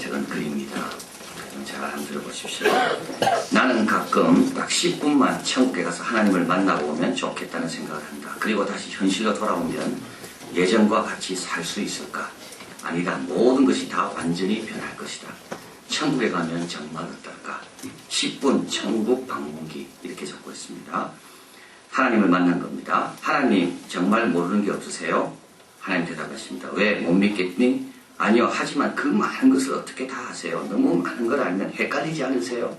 책은 글입니다. 잘 한번 들어보십시오. 나는 가끔 딱 10분만 천국에 가서 하나님을 만나고 오면 좋겠다는 생각을 한다. 그리고 다시 현실로 돌아오면 예전과 같이 살 수 있을까? 아니다. 모든 것이 다 완전히 변할 것이다. 천국에 가면 정말 어떨까? 10분 천국 방문기 이렇게 적고 있습니다. 하나님을 만난 겁니다. 하나님 정말 모르는 게 없으세요? 하나님 대답하십니다. 왜 못 믿겠니? 아니요. 하지만 그 많은 것을 어떻게 다 아세요? 너무 많은 걸 알면 헷갈리지 않으세요?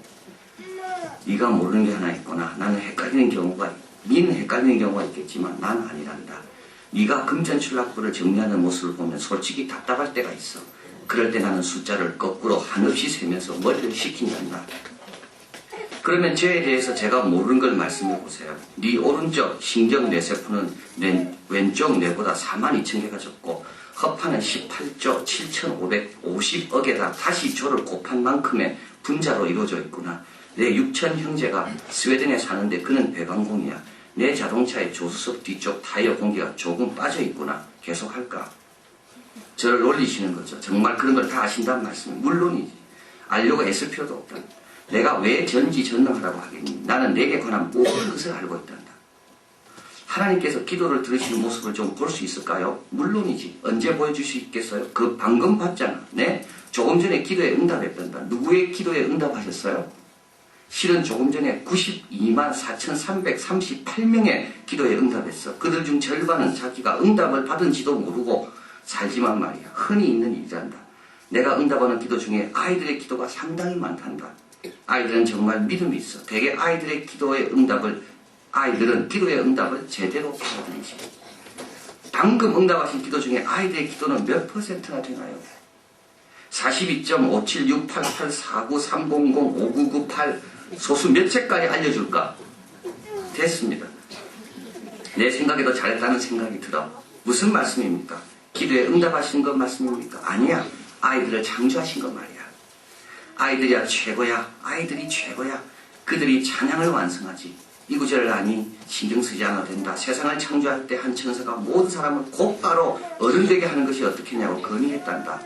네가 모르는 게 하나 있구나. 나는 헷갈리는 경우가 니는 헷갈리는 경우가 있겠지만 나는 아니란다. 네가 금전출납부를 정리하는 모습을 보면 솔직히 답답할 때가 있어. 그럴 때 나는 숫자를 거꾸로 한없이 세면서 머리를 식힌단다. 그러면 저에 대해서 제가 모르는 걸 말씀해 보세요. 네 오른쪽 신경뇌세포는 왼쪽 뇌보다 42,000개가 적고 허파는 18조 7,550억에다 다시 조를 곱한 만큼의 분자로 이루어져 있구나. 내 6천 형제가 스웨덴에 사는데 그는 배관공이야. 내 자동차의 조수석 뒤쪽 타이어 공기가 조금 빠져 있구나. 계속할까? 저를 놀리시는 거죠. 정말 그런 걸 다 아신다는 말씀이에요. 물론이지. 알려고 애쓸 필요도 없다. 내가 왜 전지전능하다고 하겠니? 나는 내게 관한 모든 것을 알고 있단다. 하나님께서 기도를 들으시는 모습을 좀 볼 수 있을까요? 물론이지. 언제 보여주시겠어요? 그 방금 봤잖아. 네? 조금 전에 기도에 응답했단다. 누구의 기도에 응답하셨어요? 실은 조금 전에 92만 4,338명의 기도에 응답했어. 그들 중 절반은 자기가 응답을 받은지도 모르고 살지만 말이야. 흔히 있는 일이란다. 내가 응답하는 기도 중에 아이들의 기도가 상당히 많단다. 아이들은 정말 믿음이 있어. 대개 아이들은 기도의 응답을 제대로 받아들이지. 방금 응답하신 기도 중에 아이들의 기도는 몇 %나 되나요? 42.57688493005998 소수 몇 채까지 알려줄까? 됐습니다. 내 생각에도 잘했다는 생각이 들어. 무슨 말씀입니까? 기도에 응답하신 것 말씀입니까? 아니야. 아이들을 창조하신 것 말이야. 아이들이야 최고야. 아이들이 최고야. 그들이 찬양을 완성하지. 이 구절을 아니 신경 쓰지 않아도 된다. 세상을 창조할 때 한 천사가 모든 사람을 곧바로 어른되게 하는 것이 어떻겠냐고 건의했단다.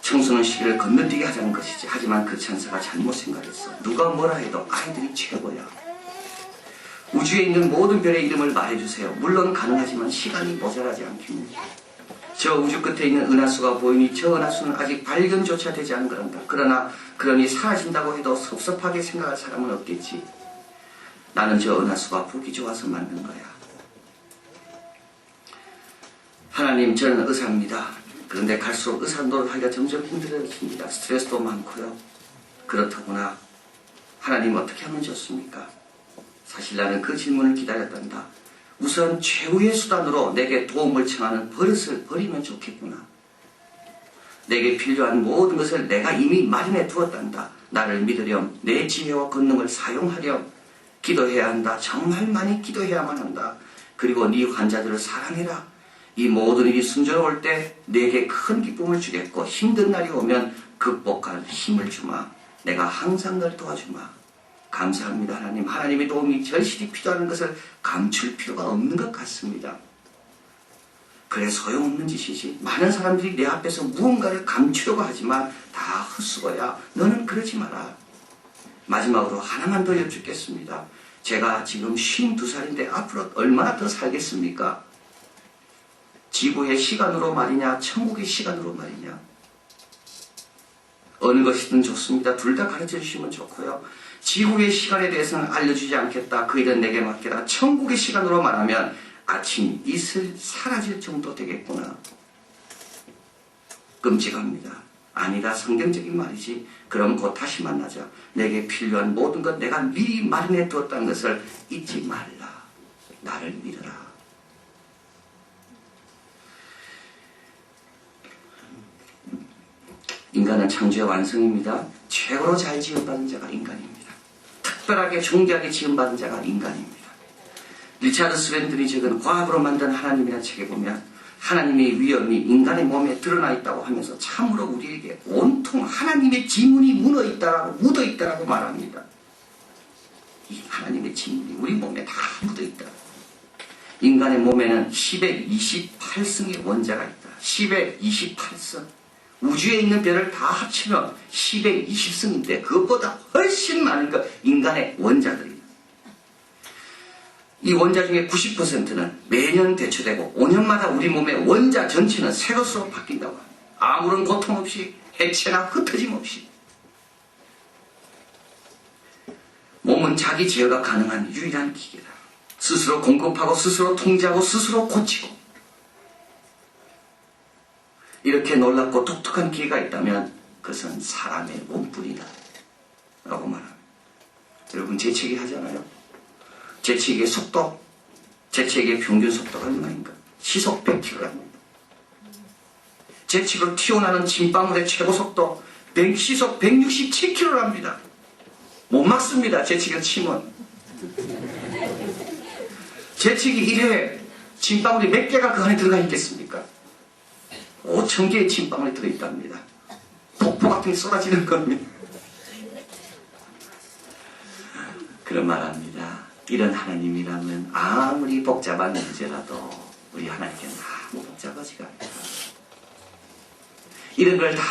청소년 시기를 건너뛰게 하자는 것이지. 하지만 그 천사가 잘못 생각했어. 누가 뭐라 해도 아이들이 최고야. 우주에 있는 모든 별의 이름을 말해주세요. 물론 가능하지만 시간이 모자라지 않겠니? 저 우주 끝에 있는 은하수가 보이니 저 은하수는 아직 발견조차 되지 않은 거란다. 그러니 사라진다고 해도 섭섭하게 생각할 사람은 없겠지. 나는 저 은하수가 보기 좋아서 만든 거야. 하나님, 저는 의사입니다. 그런데 갈수록 의사 노릇하기가 점점 힘들어집니다. 스트레스도 많고요. 그렇다구나. 하나님 어떻게 하면 좋습니까? 사실 나는 그 질문을 기다렸단다. 우선 최후의 수단으로 내게 도움을 청하는 버릇을 버리면 좋겠구나. 내게 필요한 모든 것을 내가 이미 마련해 두었단다. 나를 믿으렴. 내 지혜와 권능을 사용하렴. 기도해야 한다. 정말 많이 기도해야만 한다. 그리고 네 환자들을 사랑해라. 이 모든 일이 순조로울 때 내게 큰 기쁨을 주겠고 힘든 날이 오면 극복할 힘을 주마. 내가 항상 널 도와주마. 감사합니다. 하나님. 하나님의 도움이 절실히 필요한 것을 감출 필요가 없는 것 같습니다. 그래 소용없는 짓이지. 많은 사람들이 내 앞에서 무언가를 감추려고 하지만 다 헛수고야. 너는 그러지 마라. 마지막으로 하나만 더 여쭙겠습니다. 제가 지금 52살인데 앞으로 얼마나 더 살겠습니까? 지구의 시간으로 말이냐, 천국의 시간으로 말이냐. 어느 것이든 좋습니다. 둘 다 가르쳐 주시면 좋고요. 지구의 시간에 대해서는 알려주지 않겠다. 그 일은 내게 맡겨라. 천국의 시간으로 말하면 아침 이슬 사라질 정도 되겠구나. 끔찍합니다. 아니다. 성경적인 말이지. 그럼 곧 다시 만나자. 내게 필요한 모든 것 내가 미리 마련해 두었다는 것을 잊지 말라. 나를 믿어라. 인간은 창조의 완성입니다. 최고로 잘 지음받은 자가 인간입니다. 특별하게 존귀하게 지음받은 자가 인간입니다. 리차드 스웬든이 적은 과학으로 만든 하나님이라는 책에 보면 하나님의 위엄이 인간의 몸에 드러나 있다고 하면서 참으로 우리에게 온통 하나님의 지문이 묻어있다라고 말합니다. 이 하나님의 지문이 우리 몸에 다 묻어있다. 인간의 몸에는 10의 28승의 원자가 있다. 10의 28승. 우주에 있는 별을 다 합치면 10의 20승인데 그것보다 훨씬 많은 것 인간의 원자들입니다. 이 원자 중에 90%는 매년 대처되고 5년마다 우리 몸의 원자 전체는 새 것으로 바뀐다고 합니다. 아무런 고통 없이 해체나 흩어짐 없이. 몸은 자기 제어가 가능한 유일한 기계다. 스스로 공급하고 스스로 통제하고 스스로 고치고. 이렇게 놀랍고 독특한 기회가 있다면 그것은 사람의 몸뿐이다 라고 말합니다. 여러분 재채기 하잖아요. 재채기의 속도, 재채기의 평균 속도가 얼마인가? 시속 100km랍니다. 재채기로 튀어나오는 침방울의 최고 속도 시속 167km랍니다. 못 막습니다. 재채기를 치면. 재채기 1회에 침방울이 몇 개가 그 안에 들어가 있겠습니까? 5,000개의 침방울이 들어있답니다. 폭포 같은 게 쏟아지는 겁니다. 그런 말합니다. 이런 하나님이라면 아무리 복잡한 문제라도 우리 하나님께는 아무 복잡하지가 않다. 이런 걸 다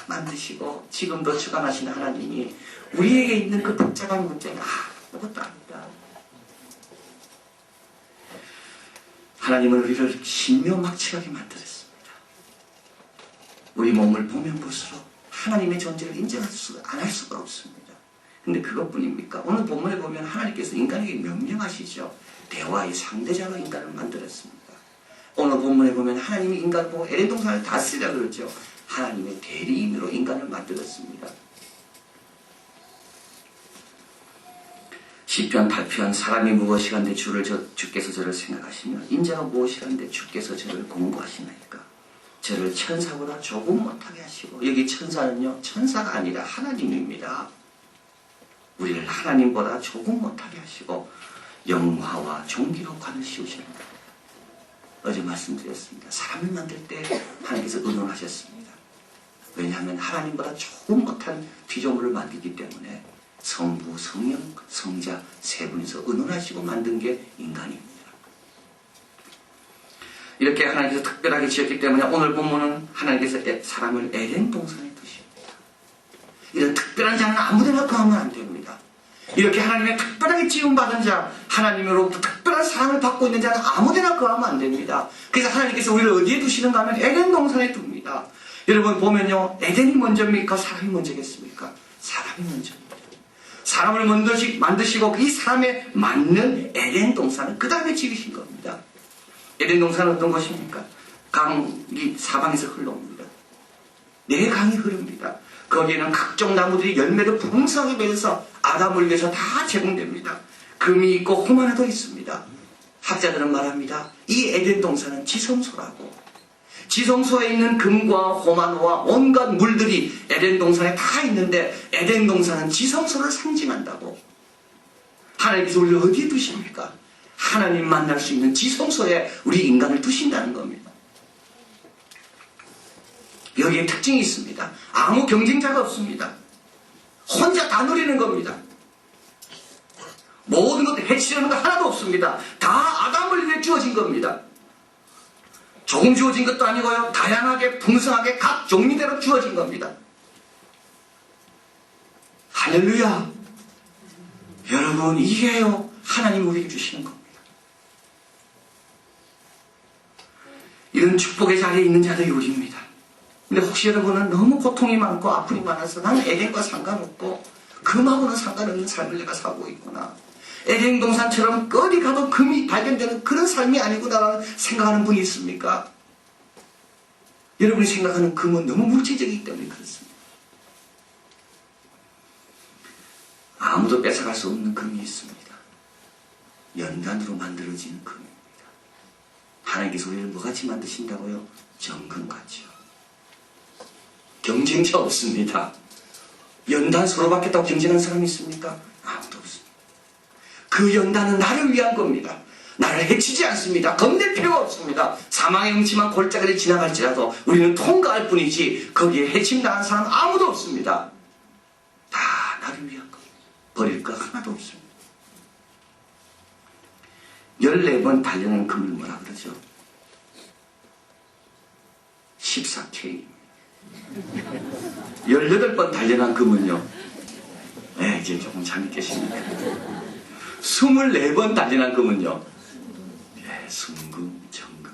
만드시고 지금도 주관하시는 하나님이 우리에게 있는 그 복잡한 문제는 아무것도 아니다. 하나님은 우리를 신묘막측하게 만들었습니다. 우리 몸을 보면 볼수록 하나님의 존재를 인정할 안 할 수가 없습니다. 근데 그것뿐입니까? 오늘 본문에 보면 하나님께서 인간에게 명령하시죠. 대화의 상대자로 인간을 만들었습니다. 오늘 본문에 보면 하나님이 인간을 보고 에덴 동산을 다스리라 그러죠. 하나님의 대리인으로 인간을 만들었습니다. 시편 8편 사람이 무엇이간데 주께서 저를 생각하시며 인자가 무엇이간데 주께서 저를 공부하시나이까. 저를 천사보다 조금 못하게 하시고, 여기 천사는요 천사가 아니라 하나님입니다. 우리를 하나님보다 조금 못하게 하시고 영화와 존귀로 관을 씌우십니다. 어제 말씀드렸습니다. 사람을 만들 때 하나님께서 의논하셨습니다. 왜냐하면 하나님보다 조금 못한 피조물을 만들기 때문에 성부, 성령, 성자 세 분이서 의논하시고 만든 게 인간입니다. 이렇게 하나님께서 특별하게 지었기 때문에 오늘 본문은 하나님께서 사람을 에덴 동산에 두십니다. 이런 특별한 자는 아무데나 거하면 안 됩니다. 이렇게 하나님의 특별하게 지음받은 자, 하나님으로부터 특별한 사랑을 받고 있는 자는 아무데나 거하면 안 됩니다. 그래서 하나님께서 우리를 어디에 두시는가 하면 에덴 동산에 둡니다. 여러분 보면요, 에덴이 먼저입니까? 사람이 먼저겠습니까? 사람이 먼저입니다. 사람을 만드시고 이 사람에 맞는 에덴 동산은 그 다음에 지으신 겁니다. 에덴 동산은 어떤 곳입니까? 강이 사방에서 흘러옵니다. 네 강이 흐릅니다. 거기에는 각종 나무들이 열매도 풍성하게 맺어서 아담을 위해서 다 제공됩니다. 금이 있고 호마나도 있습니다. 학자들은 말합니다. 이 에덴 동산은 지성소라고. 지성소에 있는 금과 호마노와 온갖 물들이 에덴 동산에 다 있는데 에덴 동산은 지성소를 상징한다고. 하나님께서 우리를 어디에 두십니까? 하나님 만날 수 있는 지성소에 우리 인간을 두신다는 겁니다. 여기에 특징이 있습니다. 아무 경쟁자가 없습니다. 혼자 다 누리는 겁니다. 모든 것들 해치려는 거 하나도 없습니다. 다 아담을 위해 주어진 겁니다. 조금 주어진 것도 아니고요. 다양하게 풍성하게 각 종류대로 주어진 겁니다. 할렐루야. 여러분 이게요 하나님 우리에게 주시는 겁니다. 이런 축복의 자리에 있는 자들이 우리입니다. 근데 혹시 여러분은 너무 고통이 많고 아픔이 많아서 나는 에덴과 상관없고 금하고는 상관없는 삶을 내가 살고 있구나. 에덴 동산처럼 어디 가도 금이 발견되는 그런 삶이 아니구나라는 생각하는 분이 있습니까? 여러분이 생각하는 금은 너무 물질적이기 때문에 그렇습니다. 아무도 뺏어갈 수 없는 금이 있습니다. 연단으로 만들어진 금입니다. 하나님께서 우리를 뭐같이 만드신다고요? 정금같이요. 경쟁자 없습니다. 연단 서로 받겠다고 경쟁하는 사람이 있습니까? 아무도 없습니다. 그 연단은 나를 위한 겁니다. 나를 해치지 않습니다. 겁낼 필요가 없습니다. 사망의 음침한 골짜기를 지나갈지라도 우리는 통과할 뿐이지 거기에 해침당한 사람 아무도 없습니다. 다 나를 위한 겁니다. 버릴 거 하나도 없습니다. 14번 달려는 금을 뭐라 그러죠? 14K입니다. 18번 단련한 금은요. 네, 이제 조금 잠이 깨십니다. 24번 단련한 금은요. 예, 순금, 정금.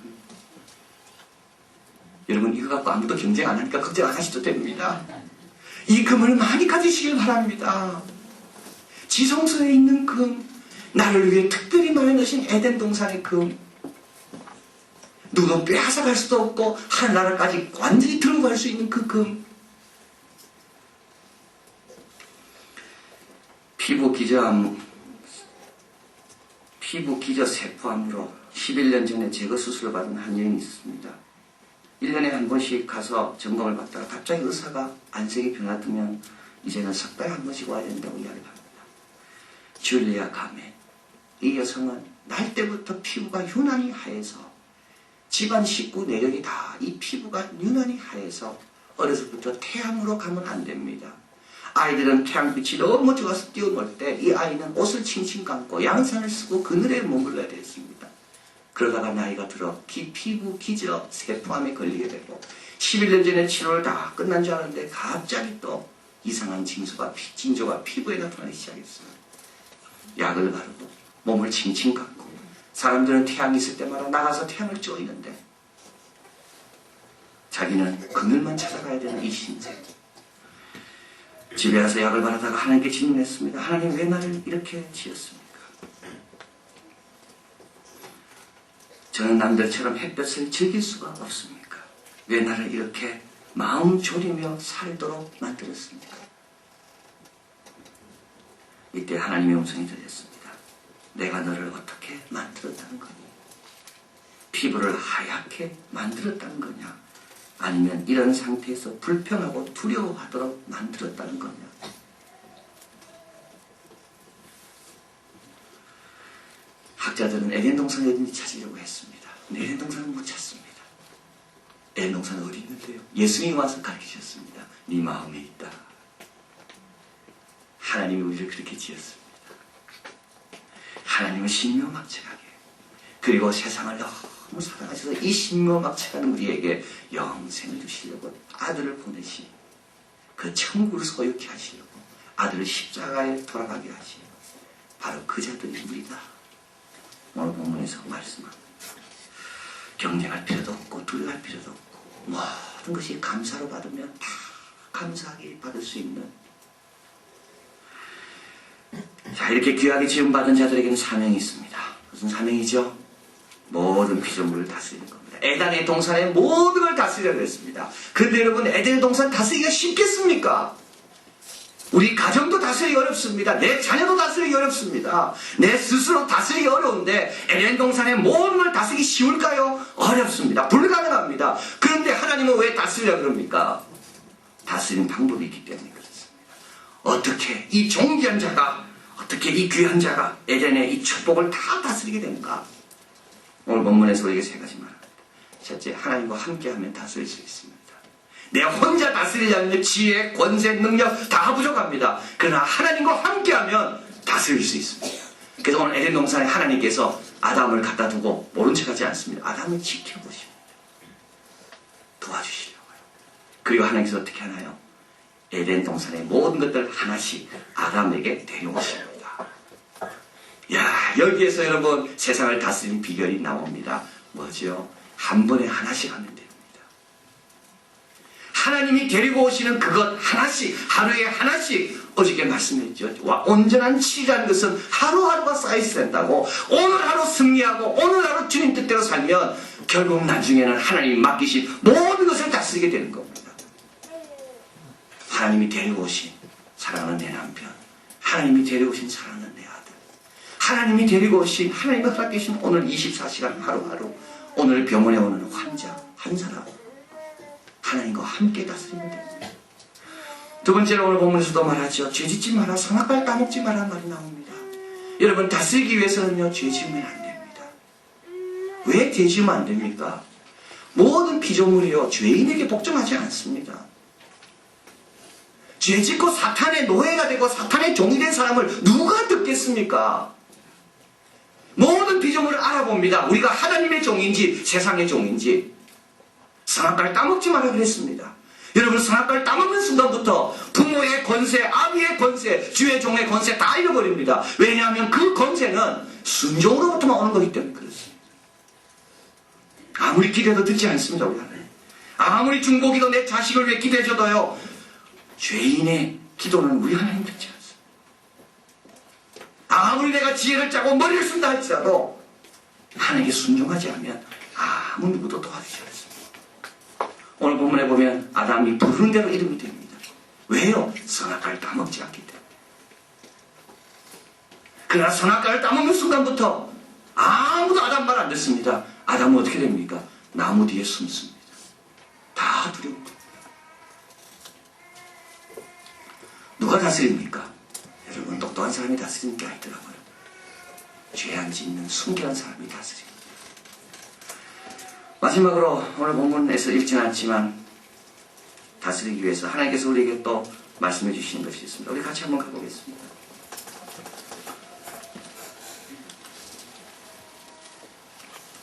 여러분 이거 갖고 아무도 경쟁 안 하니까 걱정 안 하셔도 됩니다. 이 금을 많이 가지시길 바랍니다. 지성소에 있는 금, 나를 위해 특별히 마련하신 에덴 동산의 금, 누구도 빼앗아갈 수도 없고 하늘나라까지 완전히 들고 갈 수 있는 그 금, 피부 기저 세포암으로 11년 전에 제거 수술을 받은 한 여인이 있었습니다. 1년에 한 번씩 가서 점검을 받다가 갑자기 의사가 안색이 변화되면 이제는 석 달에 한 번씩 와야 된다고 이야기를 합니다. 줄리아 가메. 이 여성은 날 때부터 피부가 유난히 하얘서 집안 식구 내력이 다 이 피부가 유난히 하얘서 어려서부터 태양으로 가면 안 됩니다. 아이들은 태양빛이 너무 좋아서 뛰어놀 때 이 아이는 옷을 칭칭 감고 양산을 쓰고 그늘에 머물러야 됐습니다. 그러다가 나이가 들어 피부 기저 세포암에 걸리게 되고 11년 전에 치료를 다 끝난 줄 알았는데 갑자기 또 이상한 징조가 피부에 나타나기 시작했어요. 약을 바르고 몸을 칭칭 감고 사람들은 태양이 있을 때마다 나가서 태양을 쪼이는데 자기는 그늘만 찾아가야 되는 이 신세. 집에 와서 약을 바르다가 하나님께 질문했습니다. 하나님 왜 나를 이렇게 지었습니까? 저는 남들처럼 햇볕을 즐길 수가 없습니까? 왜 나를 이렇게 마음 졸이며 살도록 만들었습니까? 이때 하나님의 음성이 들렸습니다. 내가 너를 어떻게 만들었다는 거니? 피부를 하얗게 만들었다는 거냐? 아니면 이런 상태에서 불평하고 두려워하도록 만들었다는 거냐? 학자들은 에덴 동산이 어딘지 찾으려고 했습니다. 에덴 동산은 못 찾습니다. 에덴 동산은 어디 있는데요? 예수님이 와서 가르치셨습니다. 네 마음에 있다. 하나님이 우리를 그렇게 지었습니다. 하나님은 신묘막측하게 그리고 세상을 너무 사랑하셔서 이 신묘막측하는 우리에게 영생을 주시려고 아들을 보내시 그 천국을 소유케 하시려고 아들을 십자가에 돌아가게 하시고 바로 그 자들이 우리다. 오늘 본문에서 말씀합니다. 경쟁할 필요도 없고 두려워할 필요도 없고 모든 것이 감사로 받으면 다 감사하게 받을 수 있는 자 이렇게 귀하게 지음받은 자들에게는 사명이 있습니다. 무슨 사명이죠? 모든 피조물을 다스리는 겁니다. 에덴의 동산의 모든 걸 다스리려고 했습니다. 그런데 여러분 에덴의 동산 다스리기가 쉽겠습니까? 우리 가정도 다스리기 어렵습니다. 내 자녀도 다스리기 어렵습니다. 내 스스로 다스리기 어려운데 에덴 동산의 모든 걸 다스리기 쉬울까요? 어렵습니다. 불가능합니다. 그런데 하나님은 왜 다스리려고 그럽니까? 다스리는 방법이 있기 때문에 그렇습니다. 어떻게 이 존귀한 자가 어떻게 이 귀한 자가 에덴의 이 축복을 다 다스리게 되는가? 오늘 본문에서 우리에게 세 가지 말합니다. 첫째, 하나님과 함께하면 다스릴 수 있습니다. 내 혼자 다스리려면 지혜, 권세, 능력 다 부족합니다. 그러나 하나님과 함께하면 다스릴 수 있습니다. 그래서 오늘 에덴 동산에 하나님께서 아담을 갖다 두고 모른 척하지 않습니다. 아담을 지켜보십니다. 도와주시려고요. 그리고 하나님께서 어떻게 하나요? 에덴 동산의 모든 것들 하나씩 아담에게 데려오십니다. 야, 여기에서 여러분 세상을 다스리는 비결이 나옵니다. 뭐죠? 한 번에 하나씩 하면 됩니다. 하나님이 데리고 오시는 그것 하나씩, 하루에 하나씩, 어저께 말씀했죠. 온전한 치라는 것은 하루하루가 쌓여야 된다고. 오늘 하루 승리하고 오늘 하루 주님 뜻대로 살면 결국 나중에는 하나님이 맡기신 모든 것을 다스리게 되는 겁니다. 하나님이 데리고 오신 사랑하는 내 남편, 하나님이 데리고 오신 사랑하는 내 아들, 하나님이 데리고 오신, 하나님이 허락하신 오늘 24시간 하루하루, 오늘 병원에 오는 환자 한 사람, 하나님과 함께 다스리면 됩니다. 두 번째로 오늘 본문에서도 말하죠. 죄짓지 마라, 성악발 따먹지 마라 말이 나옵니다. 여러분 다스리기 위해서는요, 죄 지으면 안 됩니다. 왜 죄 지으면 안 됩니까? 모든 피조물이요, 죄인에게 복종하지 않습니다. 죄 짓고 사탄의 노예가 되고 사탄의 종이 된 사람을 누가 듣겠습니까? 모든 피조물을 알아봅니다. 우리가 하나님의 종인지 세상의 종인지. 성악가를 따먹지 마라 그랬습니다. 여러분, 선악과를 따먹는 순간부터 부모의 권세, 아비의 권세, 주의 종의 권세 다 잃어버립니다. 왜냐하면 그 권세는 순종으로부터만 오는 거기 때문에 그렇습니다. 아무리 기도해도 듣지 않습니다, 우리 하나님. 아무리 중보기도 내 자식을 위해 기도해줘도요, 죄인의 기도는 우리 하나님 듣지 않습니다. 아무리 내가 지혜를 짜고 머리를 쓴다 할지라도 하나님께 순종하지 않으면 아무 누구도 도와주지 않습니다. 오늘 본문에 보면 아담이 부르는 대로 이름이 됩니다. 왜요? 선악과를 따먹지 않기 때문에. 그러나 선악과를 따먹는 순간부터 아무도 아담 말 안 듣습니다. 아담은 어떻게 됩니까? 나무 뒤에 숨습니다. 다 두려웁니다. 누가 다스립니까? 여러분, 똑똑한 사람이 다스리는 게 아니더라고요. 죄 안 짓는 순결한 사람이 다스립니다. 마지막으로 오늘 본문에서 읽지는 않지만 다스리기 위해서 하나님께서 우리에게 또 말씀해 주시는 것이 있습니다. 우리 같이 한번 가보겠습니다.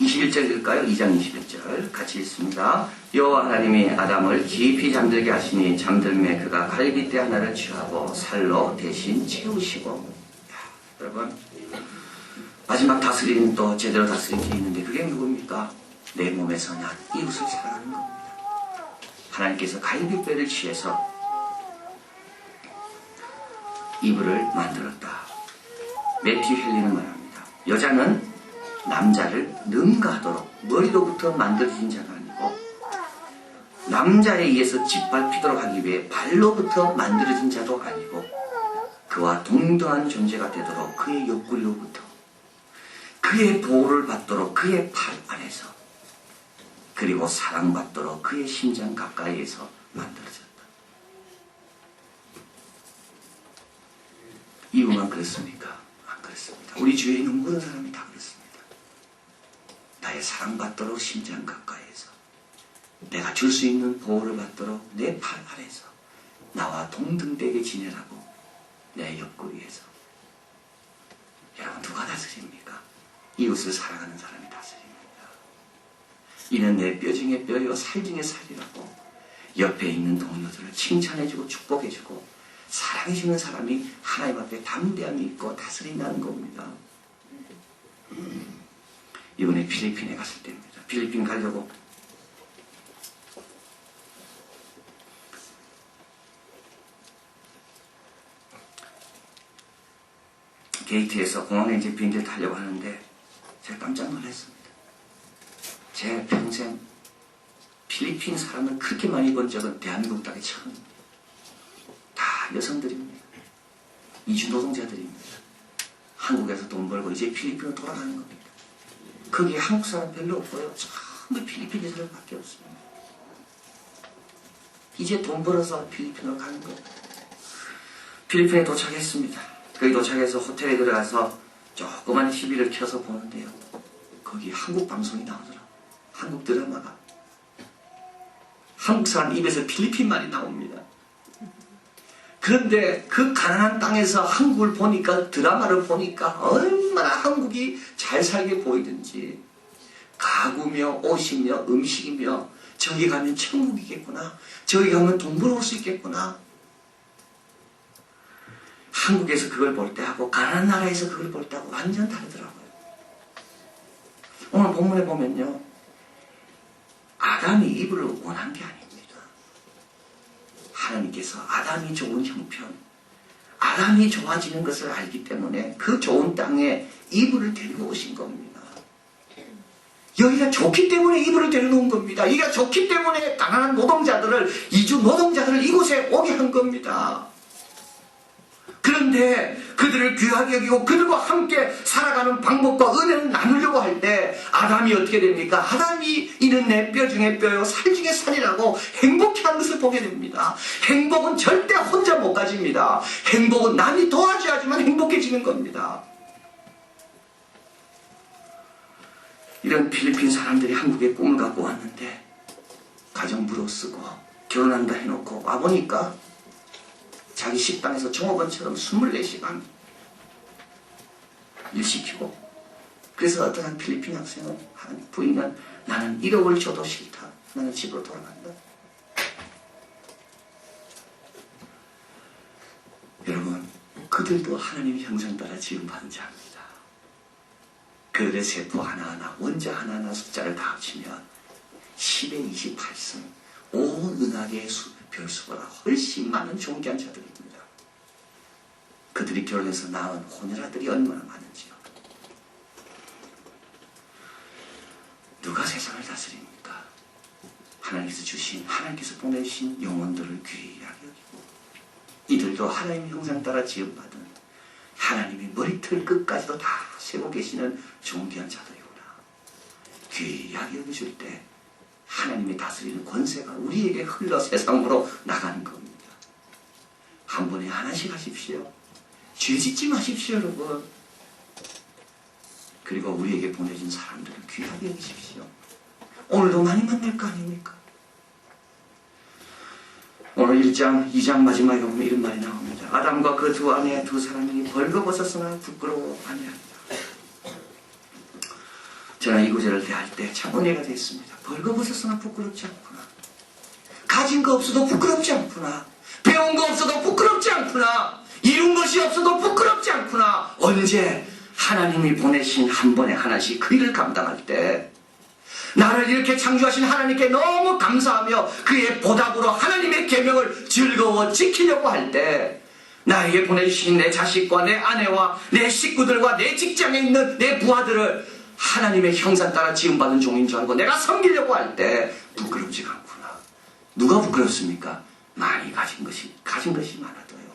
21절 읽을까요? 2장 21절 같이 읽습니다. 여호와 하나님이 아담을 깊이 잠들게 하시니 잠들매 그가 갈빗대 하나를 취하고 살로 대신 채우시고. 여러분, 마지막 다스리는 또 제대로 다스리는 게 있는데 그게 누굽니까? 내 몸에서 난 이웃을 사랑하는 겁니다. 하나님께서 갈빗대를 취해서 이불을 만들었다. 매튜 헬리는 말합니다. 여자는 남자를 능가하도록 머리로부터 만들어진 자가 아니고 남자에 의해서 짓밟히도록 하기 위해 발로부터 만들어진 자도 아니고 그와 동등한 존재가 되도록 그의 옆구리로부터 그의 보호를 받도록 그의 팔 안에서 그리고 사랑받도록 그의 심장 가까이에서 만들어졌다. 이유만 그렇습니까? 안 그렇습니다. 우리 주위에 있는 모든 사람이 다 그렇습니다. 나의 사랑받도록 심장 가까이에서 내가 줄 수 있는 보호를 받도록 내 팔 아래서 나와 동등되게 지내라고 내 옆구리에서. 여러분, 누가 다스립니까? 이웃을 사랑하는 사람이 다스립니다. 이는 내 뼈 중에 뼈요 살 중에 살이라고 옆에 있는 동료들을 칭찬해주고 축복해주고 사랑해주는 사람이 하나님 앞에 담대함이 있고 다스린다는 겁니다. 이번에 필리핀에 갔을 때입니다. 필리핀 가려고 게이트에서 공항에 이제 비행기를 타려고 하는데 제가 깜짝 놀랐습니다. 제 평생 필리핀 사람을 그렇게 많이 본 적은 대한민국 땅에 처음입니다. 다 여성들입니다. 이주 노동자들입니다. 한국에서 돈 벌고 이제 필리핀으로 돌아가는 겁니다. 거기에 한국 사람 별로 없고요. 전부 필리핀 여자들밖에 없습니다. 이제 돈 벌어서 필리핀으로 가는 거예요. 필리핀에 도착했습니다. 거기 도착해서 호텔에 들어가서 조그만 TV를 켜서 보는데요. 거기 한국 방송이 나오더라고요. 한국 드라마가. 한국 사람 입에서 필리핀 말이 나옵니다. 그런데 그 가난한 땅에서 한국을 보니까, 드라마를 보니까 얼마나 한국이 잘 살게 보이든지, 가구며 옷이며 음식이며 저기 가면 천국이겠구나, 저기 가면 돈 벌어올 수 있겠구나. 한국에서 그걸 볼 때하고 가난한 나라에서 그걸 볼 때하고 완전 다르더라고요. 오늘 본문에 보면요, 아담이 이불을 원한 게 아닙니다. 하나님께서 아담이 좋은 형편, 아담이 좋아지는 것을 알기 때문에 그 좋은 땅에 이불을 데리고 오신 겁니다. 여기가 좋기 때문에 이불을 데려놓은 겁니다. 여기가 좋기 때문에 가난한 노동자들을, 이주 노동자들을 이곳에 오게 한 겁니다. 그런데 그들을 귀하게 여기고 그들과 함께 살아가는 방법과 은혜를 나누려고 할 때 아담이 어떻게 됩니까? 아담이 이는 내 뼈 중에 뼈요 살 중에 살이라고 행복해하는 것을 보게 됩니다. 행복은 절대 혼자 못 가집니다. 행복은 남이 도와줘야지만 행복해지는 겁니다. 이런 필리핀 사람들이 한국에 꿈을 갖고 왔는데 가정부로 쓰고 결혼한다 해놓고 와보니까 자기 식당에서 종업원처럼 24시간 일시키고, 그래서 어떤 한 필리핀 학생은, 한 부인은 나는 1억을 줘도 싫다. 나는 집으로 돌아간다. 그들도 하나님의 형상 따라 지음받은 자입니다. 그들의 세포 하나하나, 원자 하나하나 숫자를 다 합치면 10의 28승, 온 은하계의 별수보다 훨씬 많은 존귀한 자들입니다. 그들이 결혼해서 낳은 혼혈아들이 얼마나 많은지요. 누가 세상을 다스립니까? 하나님께서 주신, 하나님께서 보내신 영혼들을 귀하게 여기고 이들도 하나님의 형상 따라 지음받은 하나님이 머리털 끝까지도 다 세고 계시는 존귀한 자들이구나. 귀하게 여겨줄 때 하나님이 다스리는 권세가 우리에게 흘러 세상으로 나가는 겁니다. 한 번에 하나씩 하십시오. 죄 짓지 마십시오, 여러분. 그리고 우리에게 보내진 사람들을 귀하게 여기십시오. 오늘도 많이 만날 거 아닙니까? 오늘 1장, 2장 마지막에 보면 이런 말이 나옵니다. 아담과 그 두 아내 두 사람이 벌거벗었으나 부끄러워 아니합니다. 저는 이 구절을 대할 때 참 은혜가 됐습니다. 벌거벗었으나 부끄럽지 않구나. 가진 거 없어도 부끄럽지 않구나. 배운 거 없어도 부끄럽지 않구나. 이룬 것이 없어도 부끄럽지 않구나. 언제 하나님이 보내신 한 번에 하나씩 그 일을 감당할 때 나를 이렇게 창조하신 하나님께 너무 감사하며 그의 보답으로 하나님의 계명을 즐거워 지키려고 할 때 나에게 보내주신 내 자식과 내 아내와 내 식구들과 내 직장에 있는 내 부하들을 하나님의 형상 따라 지음받은 종인 줄 알고 내가 섬기려고 할 때 부끄럽지가 않구나. 누가 부끄럽습니까? 많이 가진 것이 많아도요.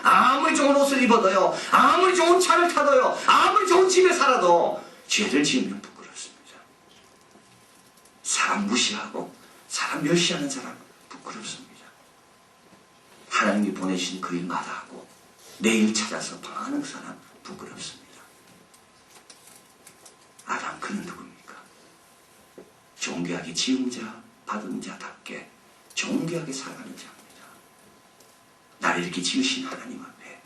아무리 좋은 옷을 입어도요. 아무리 좋은 차를 타도요. 아무리 좋은 집에 살아도 죄를 지으면 부끄럽습니다. 사람 무시하고 사람 멸시하는 사람 부끄럽습니다. 하나님이 보내신 그 일 마다하고 내일 찾아서 방황하는 그 사람 부끄럽습니다. 아담 그는 누굽니까? 존귀하게 지은 자, 받은 자답게 존귀하게 살아가는 자입니다. 나를 이렇게 지으신 하나님 앞에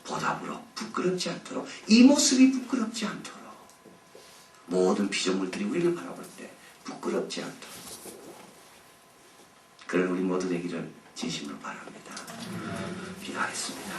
보답으로 부끄럽지 않도록, 이 모습이 부끄럽지 않도록, 모든 피조물들이 우리를 바라볼 때 부끄럽지 않도록 그런 우리 모두 되기를 진심으로 바랍니다. 기도하겠습니다.